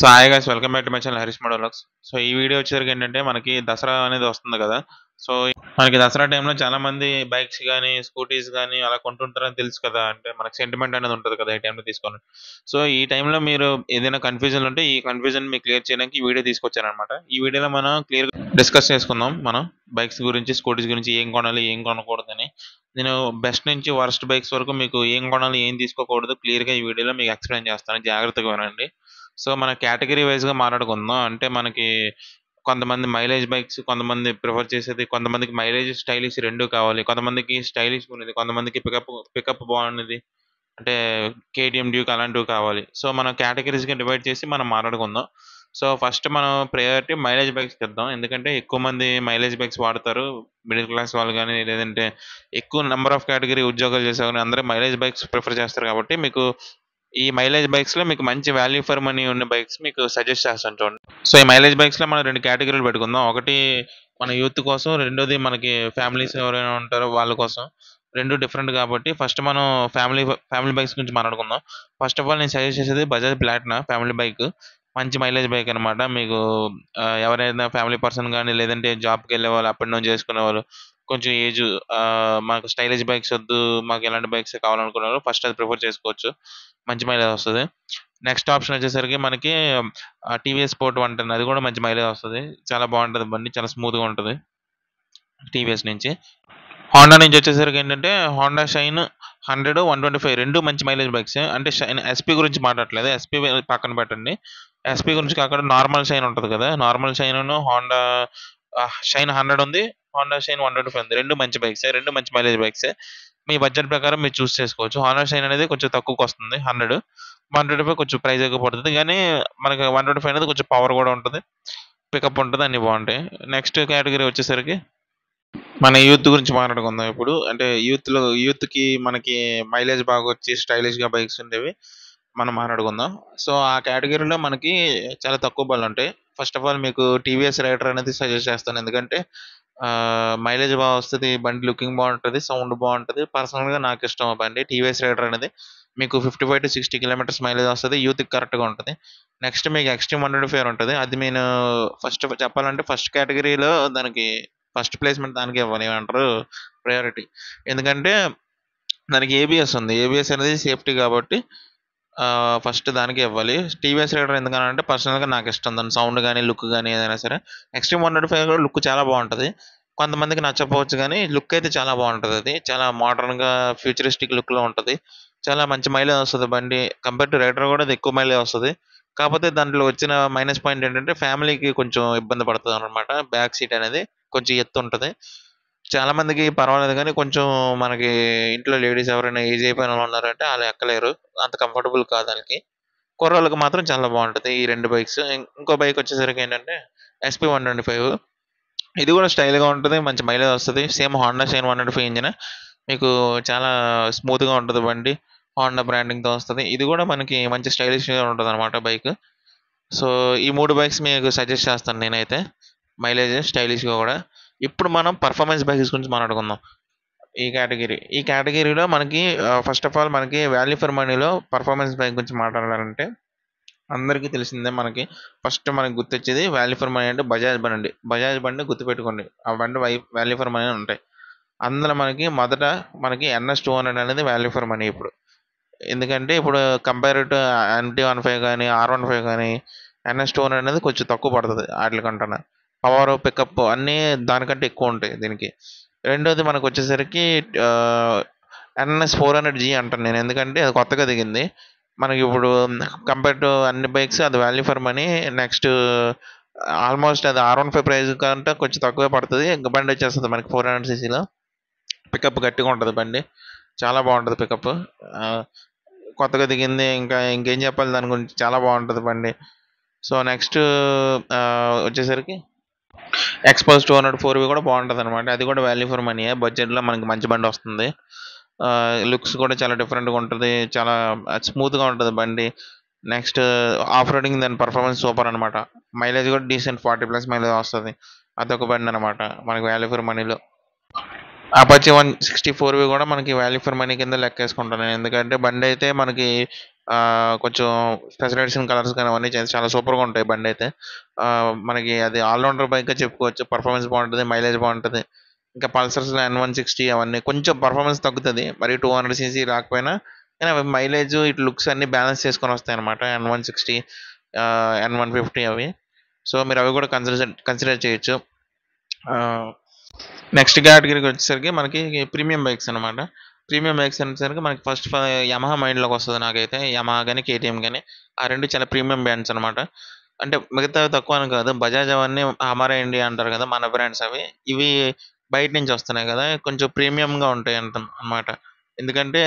So hi guys, welcome back to my channel Harish motovlogs. So ఈ video వచ్చేసరికి ఏంటంటే మనకి దసరా అనేది వస్తుంది కదా. సో మనకి దసరా టైంలో చాలా మంది బైక్స్ కానీ స్కూటీస్ కానీ అలా కొంటుంటారని తెలుసు కదా. అంటే మనకి సెంటిమెంట్ అనేది ఉంటుంది కదా ఈ టైంలో తీసుకొని. సో ఈ టైంలో మీరు ఏదైనా కన్ఫ్యూజన్ ఉంటే ఈ కన్ఫ్యూజన్ మీకు క్లియర్ చేయడానికి ఈ వీడియో తీసుకొచ్చారనమాట. ఈ వీడియోలో మనం క్లియర్గా డిస్కస్ చేసుకుందాం. మనం బైక్స్ గురించి, స్కూటీస్ గురించి, ఏం కొనాలి ఏం కొనకూడదని. నేను బెస్ట్ నుంచి వర్స్ట్ బైక్స్ వరకు మీకు ఏం కొనాలి ఏం తీసుకోకూడదు క్లియర్గా ఈ వీడియోలో మీకు ఎక్స్ప్లెయిన్ చేస్తాను. జాగ్రత్తగా వినండి. సో మన కేటగిరీ వైజ్గా మాట్లాడుకుందాం. అంటే మనకి కొంతమంది మైలేజ్ బైక్స్, కొంతమంది ప్రిఫర్ చేసేది, కొంతమందికి మైలేజ్ స్టైలిష్ రెండు కావాలి, కొంతమందికి స్టైలిష్ ఉన్నది, కొంతమందికి పికప్ బాగున్నది, అంటే కేటీఎం డ్యూక్ అలాంటివి కావాలి. సో మనం కేటగిరీస్గా డివైడ్ చేసి మనం మాట్లాడుకుందాం. సో ఫస్ట్ మనం ప్రయారిటీ మైలేజ్ బైక్స్కి ఇద్దాం. ఎందుకంటే ఎక్కువ మంది మైలేజ్ బైక్స్ వాడతారు. మిడిల్ క్లాస్ వాళ్ళు కానీ, లేదంటే ఎక్కువ నెంబర్ ఆఫ్ కేటగిరీ ఉద్యోగాలు చేసే కానీ అందరూ మైలేజ్ బైక్స్ ప్రిఫర్ చేస్తారు. కాబట్టి మీకు ఈ మైలేజ్ బైక్స్లో మీకు మంచి వాల్యూ ఫర్ మనీ ఉన్న బైక్స్ మీకు సజెస్ట్ చేస్తాను చూడండి. సో ఈ మైలేజ్ బైక్స్లో మనం రెండు కేటగిరీలు పెట్టుకుందాం. ఒకటి మన యూత్ కోసం, రెండోది మనకి ఫ్యామిలీస్ ఎవరైనా ఉంటారో వాళ్ళ కోసం. రెండు డిఫరెంట్ కాబట్టి ఫస్ట్ మనం ఫ్యామిలీ బైక్స్ గురించి మాట్లాడుకుందాం. ఫస్ట్ ఆఫ్ ఆల్ నేను సజెస్ట్ చేసేది బజాజ్ ప్లాటినా ఫ్యామిలీ బైక్. మంచి మైలేజ్ బైక్ అనమాట. మీకు ఎవరైనా ఫ్యామిలీ పర్సన్ కానీ, లేదంటే జాబ్కి వెళ్ళే వాళ్ళు, అప్ అండ్ డౌన్ చేసుకునే వాళ్ళు, కొంచెం ఏజ్, మాకు స్టైలిష్ బైక్స్ వద్దు, మాకు ఎలాంటి బైక్స్ కావాలనుకున్నారు ఫస్ట్ అది ప్రిఫర్ చేసుకోవచ్చు. మంచి మైలేజ్ వస్తుంది. నెక్స్ట్ ఆప్షన్ వచ్చేసరికి మనకి టీవీఎస్ స్పోర్ట్ 110, అది కూడా మంచి మైలేజ్ వస్తుంది. చాలా బాగుంటుంది బండి, చాలా స్మూత్గా ఉంటుంది టీవీఎస్ నుంచి. హోండా నుంచి వచ్చేసరికి ఏంటంటే హోండా షైన్ 100, 125 రెండు మంచి మైలేజ్ బైక్స్. అంటే షైన్ ఎస్పీ గురించి మాట్లాడట్లేదు, ఎస్పీ పక్కన పెట్టండి. ఎస్పీ గురించి కాకుండా నార్మల్ షైన్ ఉంటుంది కదా, నార్మల్ షైన్ హోండా షైన్ 100 ఉంది, హోండా షైన్ 125 ఉంది. రెండు మంచి బైక్స్, రెండు మంచి మైలేజ్ బైక్స్. మీ బడ్జెట్ ప్రకారం మీరు చూస్ చేసుకోవచ్చు. హోండా షైన్ అనేది కొంచెం తక్కువకి వస్తుంది, 100. 125 కొంచెం ప్రైస్ ఎక్కువ పడుతుంది, కానీ మనకి 125 అనేది కొంచెం పవర్ కూడా ఉంటుంది, పికప్ ఉంటుంది, అన్ని బాగుంటాయి. నెక్స్ట్ కేటగిరీ వచ్చేసరికి మన యూత్ గురించి మాట్లాడుకుందాం ఇప్పుడు. అంటే యూత్కి మనకి మైలేజ్ బాగా వచ్చి స్టైలిష్గా బైక్స్ ఉండేవి మనం మాట్లాడుకుందాం. సో ఆ కేటగిరీలో మనకి చాలా తక్కువ బళ్ళు ఉంటాయి. ఫస్ట్ ఆఫ్ ఆల్ మీకు టీవీఎస్ రైడర్ అనేది సజెస్ట్ చేస్తాను. ఎందుకంటే మైలేజ్ బాగా వస్తుంది, బండి లుకింగ్ బాగుంటుంది, సౌండ్ బాగుంటుంది. పర్సనల్గా నాకు ఇష్టం ఆ బండి టీవీఎస్ రైడర్ అనేది. మీకు 55 to 60 కిలోమీటర్స్ మైలేజ్ వస్తుంది, యూత్కి కరెక్ట్గా ఉంటుంది. నెక్స్ట్ మీకు ఎక్స్ట్రీమ్ 125 ఉంటుంది. అది నేను ఫస్ట్ చెప్పాలంటే ఫస్ట్ కేటగిరీలో దానికి ఫస్ట్ ప్లేస్మెంట్ దానికి ఇవ్వాలి, ఏమంటారు, ప్రయారిటీ. ఎందుకంటే దానికి ఏబిఎస్ ఉంది. ఏబిఎస్ అనేది సేఫ్టీ కాబట్టి ఫస్ట్ దానికి ఇవ్వాలి. టీవీఎస్ రైడర్ ఎందుకనంటే పర్సనల్గా నాకు ఇష్టం, దాని సౌండ్ కానీ లుక్ కానీ ఏదైనా సరే. ఎక్స్ట్రీమ్ 125 కూడా లుక్ చాలా బాగుంటుంది. కొంతమందికి నచ్చకపోవచ్చు, కానీ లుక్ అయితే చాలా బాగుంటుంది. అది చాలా మోడర్న్గా ఫ్యూచరిస్టిక్ లుక్లో ఉంటుంది. చాలా మంచి మైలేజ్ వస్తుంది బండి. కంపేర్ టు రైడర్ కూడా అది ఎక్కువ మైలేజ్ వస్తుంది. కాకపోతే దాంట్లో వచ్చిన మైనస్ పాయింట్ ఏంటంటే ఫ్యామిలీకి కొంచెం ఇబ్బంది పడుతుంది అనమాట. బ్యాక్ సీట్ అనేది కొంచెం ఎత్తు ఉంటుంది. చాలా మందికి పర్వాలేదు, కానీ కొంచెం మనకి ఇంట్లో లేడీస్ ఎవరైనా ఏజ్ అయిపోయిన వాళ్ళు ఉన్నారంటే వాళ్ళు ఎక్కలేరు, అంత కంఫర్టబుల్ కాదు వాళ్ళకి. కుర్రోళ్ళకి మాత్రం చాలా బాగుంటుంది ఈ రెండు బైక్స్. ఇంకో బైక్ వచ్చేసరికి ఏంటంటే ఎస్పీ 125. ఇది కూడా స్టైల్గా ఉంటుంది, మంచి మైలేజ్ వస్తుంది. Same Honda shine 125 engine. మీకు చాలా స్మూత్గా ఉంటుంది బండి, హోండా బ్రాండింగ్తో వస్తుంది. ఇది కూడా మనకి మంచి స్టైలిష్గా ఉంటుంది అనమాట బైక్. సో ఈ మూడు బైక్స్ మీకు సజెస్ట్ చేస్తాను నేనైతే, మైలేజ్ స్టైలిష్గా కూడా. ఇప్పుడు మనం పర్ఫార్మెన్స్ బైక్స్ గురించి మాట్లాడుకుందాం. ఈ కేటగిరీలో మనకి ఫస్ట్ ఆఫ్ ఆల్ మనకి వాల్యూ ఫర్ మనీలో పర్ఫార్మెన్స్ బైక్ గురించి మాట్లాడాలంటే అందరికీ తెలిసిందే. మనకి ఫస్ట్ మనకి గుర్తొచ్చేది వాల్యూ ఫర్ మనీ అంటే బజాజ్ బండి గుర్తుపెట్టుకోండి. ఆ బండి వాల్యూ ఫర్ మనీ ఉంటాయి. అందులో మొదట మనకి NS200 అనేది వాల్యూ ఫర్ మనీ ఇప్పుడు. ఎందుకంటే ఇప్పుడు కంపేర్ టు MT-15 కానీ, R15 కానీ NS200 అనేది కొంచెం తక్కువ పడుతుంది వాటికంటే. పవర్, పికప్ అన్నీ దానికంటే ఎక్కువ ఉంటాయి దీనికి. రెండోది మనకు వచ్చేసరికి NS400G అంటాను నేను, ఎందుకంటే అది కొత్తగా దిగింది మనకి ఇప్పుడు. కంపేర్ టు అన్ని బైక్స్ అది value for money. Next almost అది R15 ప్రైస్ కంటే కొంచెం తక్కువే పడుతుంది. ఇంకా బండి వచ్చేస్తుంది మనకి 400cc. పికప్ గట్టిగా ఉంటుంది బండి, చాలా బాగుంటుంది పికప్. కొత్తగా దిగింది, ఇంకేం చెప్పాలి దాని గురించి, చాలా బాగుంటుంది బండి. సో నెక్స్ట్ వచ్చేసరికి ఎక్స్పోజ్ 204 కూడా బాగుంటుంది అనమాట. అది కూడా వాల్యూ ఫర్ మనీ, బడ్జెట్లో మనకి మంచి బండి వస్తుంది. లుక్స్ కూడా చాలా డిఫరెంట్గా ఉంటుంది, చాలా స్మూత్గా ఉంటుంది బండి. నెక్స్ట్ ఆఫ్ రోడింగ్ దాని పర్ఫార్మెన్స్ సూపర్ అనమాట. మైలేజ్ కూడా డీసెంట్ 40+ మైలేజ్ వస్తుంది. అదొక బండి అనమాట మనకి వాల్యూ ఫర్ మనీలో. అపాచీ 164 కూడా మనకి వాల్యూ ఫర్ మనీ కింద లెక్కేసుకుంటాను నేను. ఎందుకంటే బండి అయితే మనకి కొంచెం స్పెషల్ ఎడిషన్ కలర్స్ కానీ అవన్నీ చాలా సూపర్గా ఉంటాయి బండి అయితే. మనకి అది ఆల్రౌండర్ బైక్గా చెప్పుకోవచ్చు. పర్ఫార్మెన్స్ బాగుంటుంది, మైలేజ్ బాగుంటుంది. ఇంకా పల్సర్స్ N160 అవన్నీ కొంచెం పర్ఫార్మెన్స్ తగ్గుతుంది, మరి 200cc రాకపోయినా. కానీ అవి మైలేజ్ ఇటు లుక్స్ అన్ని బ్యాలెన్స్ చేసుకొని వస్తాయి అనమాట N160, N150 అవి. సో మీరు అవి కూడా కన్సిడర్ చేయొచ్చు. నెక్స్ట్ కేటగిరీకి వచ్చేసరికి మనకి ప్రీమియం బైక్స్ అనమాట. ప్రీమియం బైక్స్ అనేసరికి మనకి ఫస్ట్ యమహా మైండ్లోకి వస్తుంది నాకైతే. యమహా కానీ కేటీఎం కానీ ఆ రెండు చాలా ప్రీమియం బ్రాండ్స్ అనమాట. అంటే మిగతా తక్కువ అని కాదు, బజాజ్ అవన్నీ హమారా ఇండియా అంటారు కదా మన బ్రాండ్స్ అవి. ఇవి బయట నుంచి వస్తున్నాయి కదా, కొంచెం ప్రీమియంగా ఉంటాయి అన్నమాట. ఎందుకంటే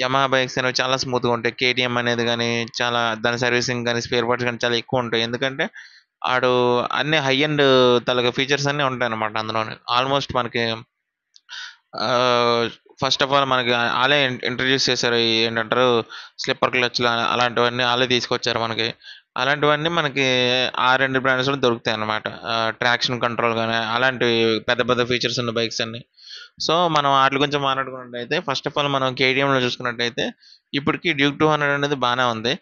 యమహా బైక్స్ అనేవి చాలా స్మూత్గా ఉంటాయి. కేటీఎం అనేది కానీ చాలా దాని సర్వీసింగ్ కానీ స్పేర్ పార్ట్స్ కానీ చాలా ఎక్కువ ఉంటాయి. ఎందుకంటే ఆడు అన్ని హై అండ్ తలగా ఫీచర్స్ అన్నీ ఉంటాయి అనమాట అందులోనే. ఆల్మోస్ట్ మనకి ఫస్ట్ ఆఫ్ ఆల్ మనకి వాళ్ళే ఇంట్రడ్యూస్ చేశారు ఏంటంటారు స్లిప్పర్ క్లచ్లు అలాంటివన్నీ వాళ్ళే తీసుకొచ్చారు మనకి. అలాంటివన్నీ మనకి ఆ రెండు బ్రాండ్స్లో దొరుకుతాయి అన్నమాట. ట్రాక్షన్ కంట్రోల్ కానీ అలాంటి పెద్ద పెద్ద ఫీచర్స్ ఉన్న బైక్స్ అన్ని. సో మనం వాటి గురించి మాట్లాడుకున్నట్టయితే ఫస్ట్ ఆఫ్ ఆల్ మనం కేటీఎంలో చూసుకున్నట్టయితే ఇప్పటికి డ్యూక్ 200 అనేది బాగానే ఉంది.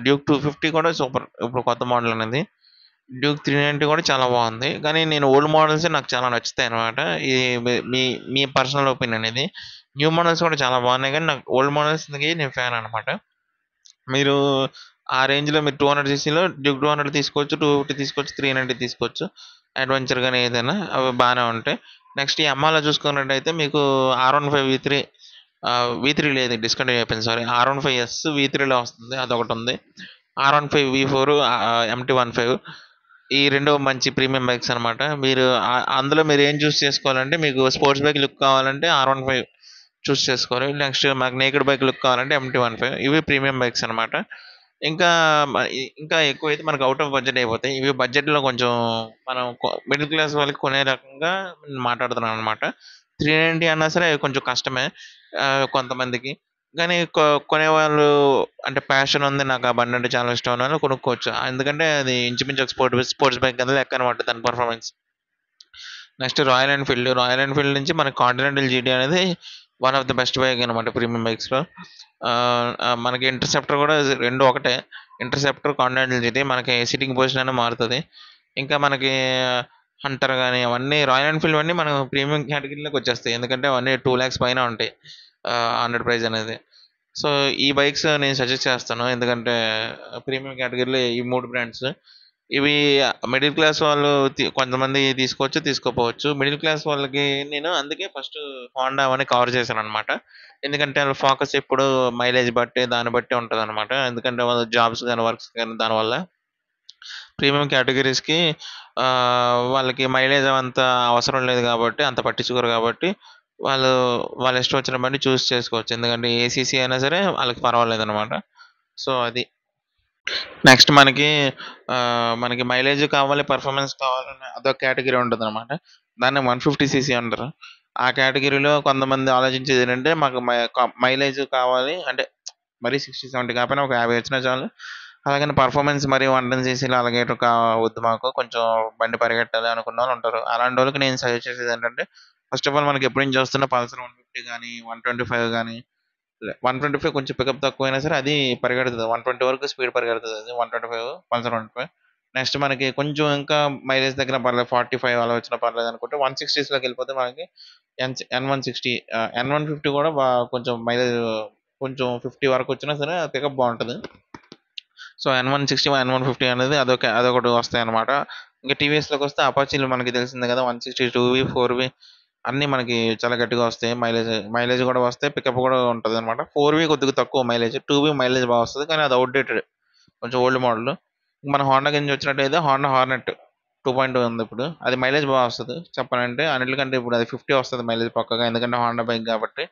డ్యూక్ 250 కూడా సూపర్ ఇప్పుడు కొత్త మోడల్ అనేది. డ్యూక్ 390 కూడా చాలా బాగుంది. కానీ నేను ఓల్డ్ మోడల్స్ నాకు చాలా నచ్చుతాయి అనమాట. ఇది మీ మీ పర్సనల్ ఒపీనియన్ ఇది. న్యూ మోడల్స్ కూడా చాలా బాగున్నాయి, కానీ నాకు ఓల్డ్ మోడల్స్కి నేను ఫ్యాన్ అనమాట. మీరు ఆ రేంజ్లో మీరు 200cc డ్యూక్ 200 తీసుకోవచ్చు, 250 తీసుకోవచ్చు, 390 తీసుకోవచ్చు. అడ్వెంచర్ కానీ ఏదైనా అవి బాగానే ఉంటాయి. నెక్స్ట్ ఈ అమ్మాలో చూసుకున్నట్టయితే మీకు R15 V3, V3 లేదు, డిస్కంటిన్యూ అయిపోయింది, సారీ. R15S V3లో వస్తుంది, అదొకటి ఉంది. R15 V4 MT15, ఈ రెండు మంచి ప్రీమియం బైక్స్ అనమాట. మీరు అందులో మీరు ఏం చూస్ చేసుకోవాలంటే మీకు స్పోర్ట్స్ బైక్ లుక్ కావాలంటే R15 చూస్ చేసుకోవాలి. నెక్స్ట్ మాకు నేకెడ్ బైక్ లుక్ కావాలంటే MT15. ఇవి ప్రీమియం బైక్స్ అనమాట. ఇంకా ఇంకా ఎక్కువైతే మనకు అవుట్ ఆఫ్ బడ్జెట్ అయిపోతాయి. ఇవి బడ్జెట్లో కొంచెం మనం మిడిల్ క్లాస్ వాళ్ళకి కొనే రకంగా మాట్లాడుతున్నాను అనమాట. 390 అన్నా సరే కొంచెం కష్టమే కొంతమందికి. కానీ కొనేవాళ్ళు అంటే ప్యాషన్ ఉంది, నాకు ఆ బండి అంటే చాలా ఇష్టం ఉన్న వాళ్ళు కొనుక్కోవచ్చు. ఎందుకంటే అది ఇంచుమించు ఒక స్పోర్ట్స్ బైక్ కింద లెక్క అనమాట దాని పర్ఫార్మెన్స్. నెక్స్ట్ రాయల్ ఎన్ఫీల్డ్ నుంచి మనకి కాంటినెంటల్ జీటీ అనేది one of the best bike అనమాట ప్రీమియం బైక్స్లో. మనకి ఇంటర్సెప్టర్ కూడా రెండు ఒకటే. ఇంటర్సెప్టర్, కాంటినెంటల్ జీటీ మనకి సిట్టింగ్ పొజిషన్ అనేది మారుతుంది. ఇంకా మనకి హంటర్ కానీ అవన్నీ రాయల్ ఎన్ఫీల్డ్ అన్నీ మనం ప్రీమియం కేటగిరీలోకి వచ్చేస్తాయి. ఎందుకంటే అవన్నీ 2 lakhs పైన ఉంటాయి హండ్రెడ్ ప్రైస్ అనేది. సో ఈ బైక్స్ నేను సజెస్ట్ చేస్తాను, ఎందుకంటే ప్రీమియం కేటగిరీలో ఈ 3 బ్రాండ్స్. ఇవి మిడిల్ క్లాస్ వాళ్ళు కొంతమంది తీసుకోవచ్చు, తీసుకోపోవచ్చు. మిడిల్ క్లాస్ వాళ్ళకి నేను అందుకే ఫస్ట్ హోండా అవన్నీ కవర్ చేశాను అనమాట. ఎందుకంటే వాళ్ళ ఫోకస్ ఎప్పుడు మైలేజ్ బట్టి దాన్ని బట్టి ఉంటుంది అనమాట. ఎందుకంటే వాళ్ళ జాబ్స్ కానీ వర్క్స్ కానీ దానివల్ల ప్రీమియం కేటగిరీస్కి వాళ్ళకి మైలేజ్ అంత అవసరం లేదు కాబట్టి, అంత పట్టించుకోరు కాబట్టి వాళ్ళు వాళ్ళ ఇష్టం వచ్చిన బండి చూస్ చేసుకోవచ్చు. ఎందుకంటే ఏసీసీ అయినా సరే వాళ్ళకి పర్వాలేదు అనమాట. సో అది. నెక్స్ట్ మనకి మైలేజ్ కావాలి, పర్ఫార్మెన్స్ కావాలని అదొక కేటగిరీ ఉంటుంది అనమాట. దాన్ని 150cc అంటారు. ఆ కేటగిరీలో కొంతమంది ఆలోచించేది ఏంటంటే మాకు మైలేజ్ కావాలి అంటే మరీ 60-70 కాకపోయినా ఒక 50 వచ్చినా చాలు. అలాగని పర్ఫార్మెన్స్ మరి 110cc అలాగే వద్దు, మాకు కొంచెం బండి పరిగెట్టాలి అనుకున్న వాళ్ళు ఉంటారు. అలాంటి వాళ్ళకి నేను సజెస్ట్ చేసేది ఏంటంటే ఫస్ట్ ఆఫ్ ఆల్ మనకి ఎప్పటి నుంచి వస్తున్న పల్సర్ 150 కానీ 125 కానీ 125 కొంచెం పికప్ తక్కువైనా సరే అది పరిగెడుతుంది. 120 వరకు స్పీడ్ పరిగెడుతుంది అది 125 పల్సర్ 125. నెక్స్ట్ మనకి కొంచెం ఇంకా మైలేజ్ దగ్గర పర్లేదు 45 అలా వచ్చినా పర్లేదు అనుకుంటే 160sలోకి వెళ్ళిపోతే మనకి N160, N150 కూడా కొంచెం మైలేజ్ కొంచెం 50 వరకు వచ్చినా సరే పికప్ బాగుంటుంది. సో N160, N150 అనేది అదొకటి వస్తాయి అనమాట. ఇంకా టీవీఎస్లోకి వస్తే అపాచీలు మనకి తెలిసిందే కదా, 160, 2V, 4V అన్నీ మనకి చాలా గట్టిగా వస్తాయి. మైలేజ్ కూడా వస్తాయి, పికప్ కూడా ఉంటుంది అనమాట. 4V కొద్దిగా తక్కువ మైలేజ్, 2V మైలేజ్ బాగా వస్తుంది, కానీ అది అవుట్డేటెడ్, కొంచెం ఓల్డ్ మోడల్. మన హోండా కింద వచ్చినట్టయితే హోండా హార్నెట్ 2.2 ఉంది ఇప్పుడు. అది మైలేజ్ బాగా వస్తుంది చెప్పాలంటే. అన్నిటికంటే ఇప్పుడు అది 50 వస్తుంది మైలేజ్ పక్కగా, ఎందుకంటే హోండా బైక్ కాబట్టి.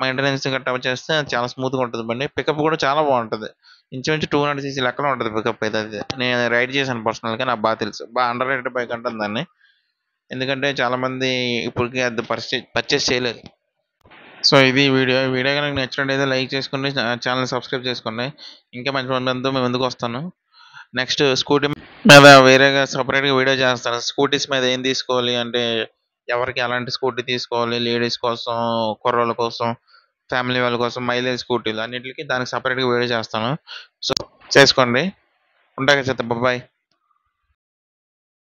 మెయింటెనెన్స్ గట్రా చేస్తే చాలా స్మూత్గా ఉంటుంది బండి. పికప్ కూడా చాలా బాగుంటుంది, ఇంచుమించు 200cc లెక్కలో ఉంటుంది పికప్ అయితే. అది నేను రైడ్ చేశాను పర్సనల్గా, నాకు బాగా తెలుసు. బాగా అండర్ రేటెడ్ బైక్ అంటుంది దాన్ని, ఎందుకంటే చాలామంది ఇప్పటికీ అది పర్చేస్ చేయలేదు. సో ఇది వీడియో కనుక నచ్చినట్టయితే లైక్ చేసుకోండి, ఛానల్ సబ్స్క్రైబ్ చేసుకోండి. ఇంకా మంచి మందితో మేము ముందుకు వస్తాను. నెక్స్ట్ స్కూటీ మీద వేరేగా సపరేట్గా వీడియో చేస్తాను. స్కూటీస్ మీద ఏం తీసుకోవాలి అంటే ఎవరికి ఎలాంటి స్కూటీ తీసుకోవాలి, లేడీస్ కోసం, కుర్రోళ్ళ కోసం, ఫ్యామిలీ వాళ్ళ కోసం మైలేజ్ స్కూటీలు అన్నిటికి దానికి సపరేట్గా వీడియో చేస్తాను. సో చేసుకోండి. ఉంటాక చేద్దాం. బాయ్.